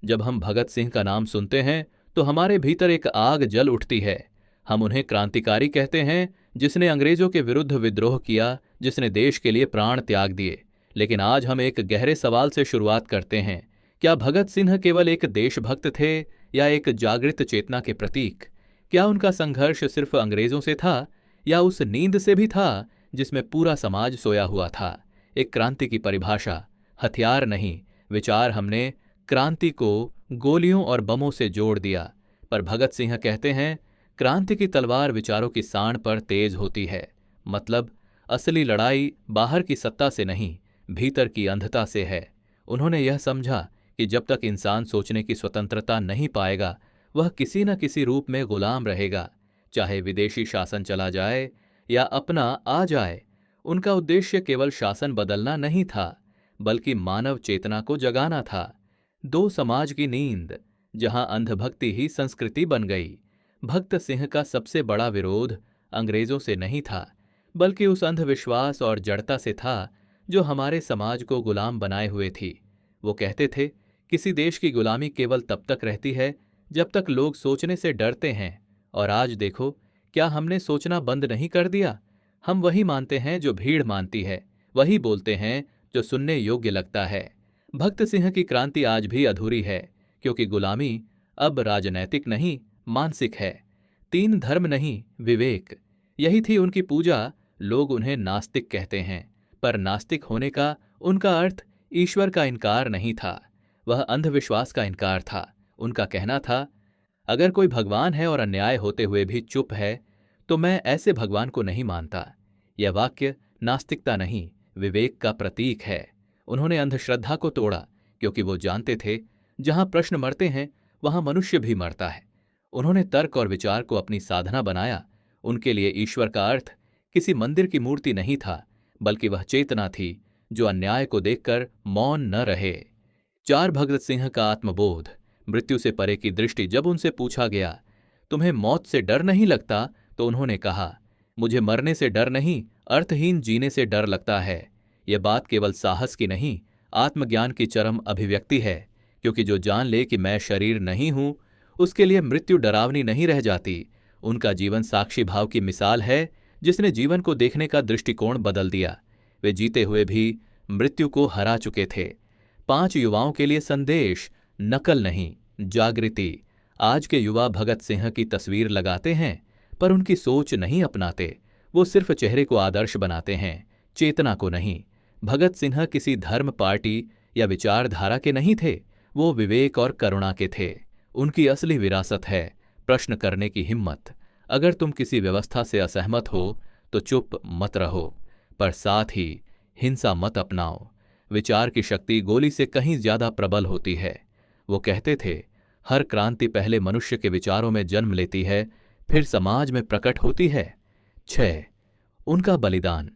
जब हम भगत सिंह का नाम सुनते हैं तो हमारे भीतर एक आग जल उठती है। हम उन्हें क्रांतिकारी कहते हैं, जिसने अंग्रेजों के विरुद्ध विद्रोह किया, जिसने देश के लिए प्राण त्याग दिए। लेकिन आज हम एक गहरे सवाल से शुरुआत करते हैं। क्या भगत सिंह केवल एक देशभक्त थे या एक जागृत चेतना के प्रतीक? क्या उनका संघर्ष सिर्फ अंग्रेजों से था या उस नींद से भी था जिसमें पूरा समाज सोया हुआ था? एक क्रांति की परिभाषा, हथियार नहीं, विचार। हमने क्रांति को गोलियों और बमों से जोड़ दिया, पर भगत सिंह कहते हैं क्रांति की तलवार विचारों की सांड पर तेज होती है। मतलब असली लड़ाई बाहर की सत्ता से नहीं, भीतर की अंधता से है। उन्होंने यह समझा कि जब तक इंसान सोचने की स्वतंत्रता नहीं पाएगा, वह किसी न किसी रूप में गुलाम रहेगा, चाहे विदेशी शासन चला जाए या अपना आ जाए। उनका उद्देश्य केवल शासन बदलना नहीं था, बल्कि मानव चेतना को जगाना था। दो समाज की नींद, जहां अंधभक्ति ही संस्कृति बन गई। भगत सिंह का सबसे बड़ा विरोध अंग्रेजों से नहीं था, बल्कि उस अंधविश्वास और जड़ता से था जो हमारे समाज को गुलाम बनाए हुए थी। वो कहते थे, किसी देश की गुलामी केवल तब तक रहती है जब तक लोग सोचने से डरते हैं। और आज देखो, क्या हमने सोचना बंद नहीं कर दिया? हम वही मानते हैं जो भीड़ मानती है, वही बोलते हैं जो सुनने योग्य लगता है। भगत सिंह की क्रांति आज भी अधूरी है, क्योंकि गुलामी अब राजनैतिक नहीं, मानसिक है। तीन धर्म नहीं, विवेक, यही थी उनकी पूजा। लोग उन्हें नास्तिक कहते हैं, पर नास्तिक होने का उनका अर्थ ईश्वर का इनकार नहीं था, वह अंधविश्वास का इनकार था। उनका कहना था, अगर कोई भगवान है और अन्याय होते हुए भी चुप है, तो मैं ऐसे भगवान को नहीं मानता। यह वाक्य नास्तिकता नहीं, विवेक का प्रतीक है। उन्होंने अंधश्रद्धा को तोड़ा, क्योंकि वो जानते थे जहां प्रश्न मरते हैं वहां मनुष्य भी मरता है। उन्होंने तर्क और विचार को अपनी साधना बनाया। उनके लिए ईश्वर का अर्थ किसी मंदिर की मूर्ति नहीं था, बल्कि वह चेतना थी जो अन्याय को देखकर मौन न रहे। चार भगत सिंह का आत्मबोध, मृत्यु से परे की दृष्टि। जब उनसे पूछा गया, तुम्हें मौत से डर नहीं लगता, तो उन्होंने कहा, मुझे मरने से डर नहीं, अर्थहीन जीने से डर लगता है। यह बात केवल साहस की नहीं, आत्मज्ञान की चरम अभिव्यक्ति है, क्योंकि जो जान ले कि मैं शरीर नहीं हूं, उसके लिए मृत्यु डरावनी नहीं रह जाती। उनका जीवन साक्षी भाव की मिसाल है, जिसने जीवन को देखने का दृष्टिकोण बदल दिया। वे जीते हुए भी मृत्यु को हरा चुके थे। 5 युवाओं के लिए संदेश, नकल नहीं, जागृति। आज के युवा भगत सिंह की तस्वीर लगाते हैं, पर उनकी सोच नहीं अपनाते। वो सिर्फ चेहरे को आदर्श बनाते हैं, चेतना को नहीं। भगत सिंह किसी धर्म, पार्टी या विचारधारा के नहीं थे, वो विवेक और करुणा के थे। उनकी असली विरासत है प्रश्न करने की हिम्मत। अगर तुम किसी व्यवस्था से असहमत हो तो चुप मत रहो, पर साथ ही हिंसा मत अपनाओ। विचार की शक्ति गोली से कहीं ज्यादा प्रबल होती है। वो कहते थे, हर क्रांति पहले मनुष्य के विचारों में जन्म लेती है, फिर समाज में प्रकट होती है। 6. उनका बलिदान,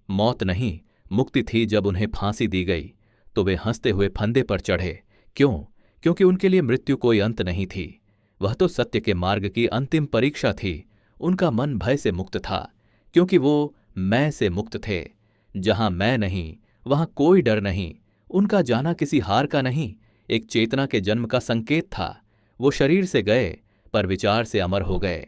मौत नहीं, मुक्ति थी। जब उन्हें फांसी दी गई तो वे हंसते हुए फंदे पर चढ़े। क्यों? क्योंकि उनके लिए मृत्यु कोई अंत नहीं थी, वह तो सत्य के मार्ग की अंतिम परीक्षा थी। उनका मन भय से मुक्त था, क्योंकि वो मैं से मुक्त थे। जहां मैं नहीं, वहां कोई डर नहीं। उनका जाना किसी हार का नहीं, एक चेतना के जन्म का संकेत था। वो शरीर से गए, पर विचार से अमर हो गए।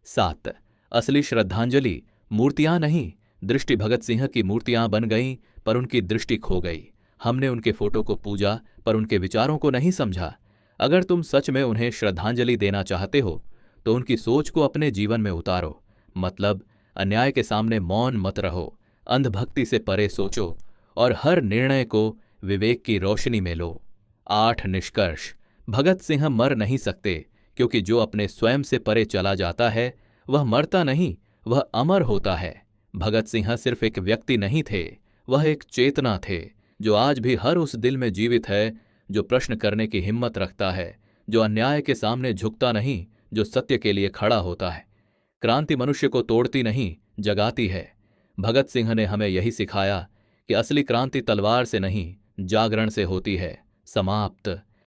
7. असली श्रद्धांजलि, मूर्तियां नहीं, दृष्टि। भगत सिंह की मूर्तियां बन गईं, पर उनकी दृष्टि खो गई। हमने उनके फोटो को पूजा, पर उनके विचारों को नहीं समझा। अगर तुम सच में उन्हें श्रद्धांजलि देना चाहते हो, तो उनकी सोच को अपने जीवन में उतारो। मतलब अन्याय के सामने मौन मत रहो, अंधभक्ति से परे सोचो और हर निर्णय को विवेक की रोशनी में लो। 8 निष्कर्ष, भगत सिंह मर नहीं सकते, क्योंकि जो अपने स्वयं से परे चला जाता है वह मरता नहीं, वह अमर होता है। भगत सिंह सिर्फ एक व्यक्ति नहीं थे, वह एक चेतना थे, जो आज भी हर उस दिल में जीवित है जो प्रश्न करने की हिम्मत रखता है, जो अन्याय के सामने झुकता नहीं, जो सत्य के लिए खड़ा होता है। क्रांति मनुष्य को तोड़ती नहीं, जगाती है। भगत सिंह ने हमें यही सिखाया कि असली क्रांति तलवार से नहीं, जागरण से होती है। समाप्त।